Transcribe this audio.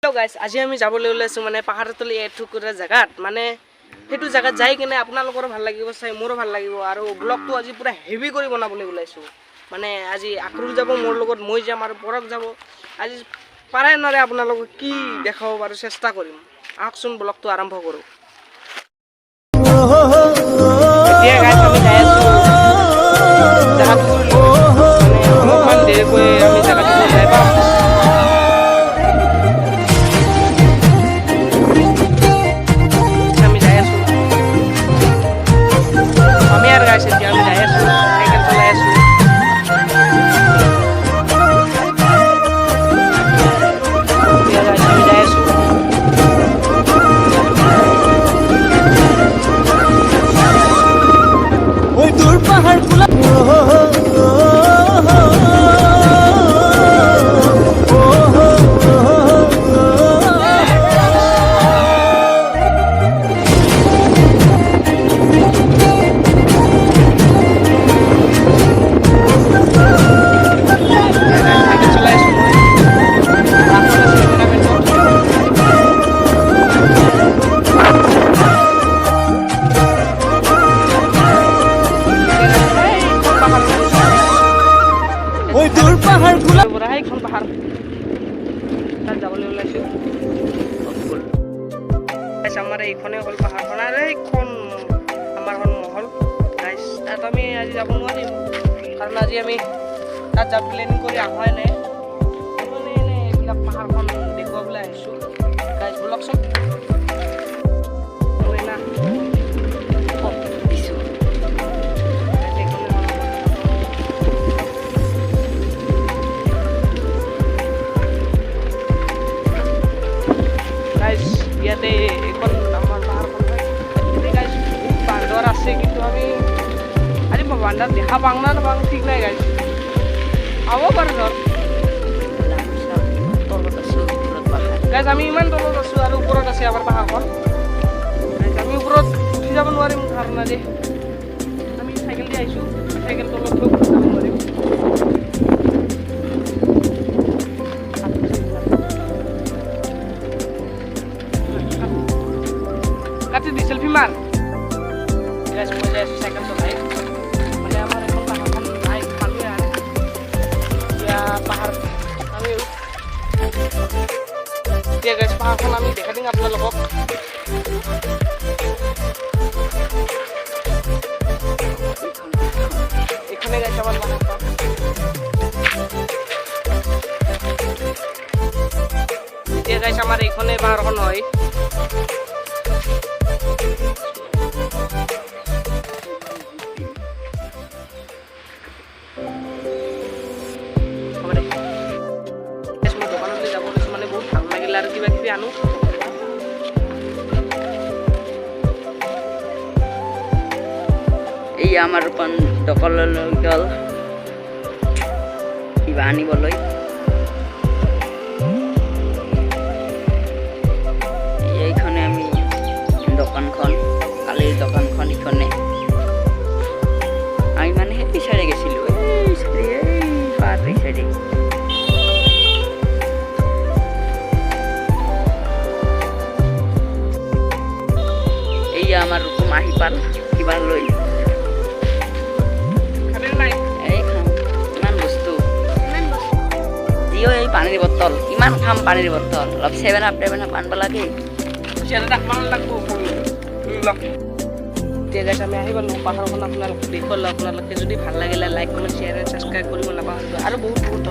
hello guys আজি আমি যাবলৈ ওলাইছো মানে পাহাৰতলি এটুকুৰা জাগাত মানে হেতু জাগাত যাই কিনে আপোনালোকৰ ভাল লাগিব চাই মোৰো ভাল লাগিব আৰু ব্লগটো আজি পুৰা হেভি কৰি বনাবলৈ ওলাইছো মানে আজি আক্ৰুল যাব মোৰ লগত মই যাম আৰু পৰক যাব আজি পাৰে নৰে আপোনালোকক কি দেখাব পাৰো চেষ্টা কৰিম আহকচোন ব্লগটো আৰম্ভ কৰো এতিয়া গাইস আমি যাই আছো জাগাটো মানে অলপমান দেৰিকৈ আমি জাগাটো যাই পাম हमारे इखने हल पाहारखन आरो इखन आमार हन महल गाइस तात आमी आज যাব নোৱাৰিম কাৰণ আজি আমি তাত যাব প্লেনিং কৰি আহাই নাই মানে এনে এইবিলাক পাহাৰখন দেখুৱাবলৈ আহিছো গাইস ব্লগ চব না দিছো গাইস ইয়াতে এখন আমাৰ পাহাৰখন হয় গাইস বান্দৰ আছে কিন্তু আমি আজি বান্দৰ দেখা পাং না পাং ঠিক নাই গাইস আব পাৰো ধৰ তলত আছে ওপৰত পাহাৰ গাইস আমি ইমান তলত আছো আৰু ওপৰত আছে আমাৰ পাহাৰখন গাইস আমি ওপৰত উঠি যাব নোৱাৰিম কাৰণ আজি আমি সাইকেল দি আইছো সাইকেল তলত থৈ যাব নোৱাৰিম কাটি দি সেলফি মাৰ গাইস মজা আছে সাইকেল চলাই মানে আমাৰ এখন পাহাৰখন নাই পালে আৰ ইয়া পাহাড় আমি এতিয়া গাইস পাহাৰখন আমি দেখা দিম আপোনালোকক এখানে গাইস আমাৰ পাহাৰখন এতিয়া গাইস আমাৰ এখানে পাহাৰখন হয় আৰ কিবা কিবি আনো এই আমাৰ দকললৈ গল কিবা আনিবলৈ এইখানে আমি দোকানখন কালিৰ দোকানখন ইখনে আমি মানে পিছাৰে গেছিলো এই পাৰ পিছাৰে আমার রকম আহি পাল কিবা লই খাবে নাই এই খাম ইমান বস্তু দিও এই পানীৰ বটল ইমান খাম পানীৰ বটল অলপ 7 আপ আনব লাগে সেটা টাকমান লাগবো লক তে গাইস আমি আহি গলো পাহাৰখন আপোনালোকক দেখুৱালো আপোনালোকে যদি ভাল লাগিলে লাইক কমেন্ট শেয়াৰ আৰু সাবস্ক্ৰাইব কৰিব নাপাহৰিব আৰু বহুত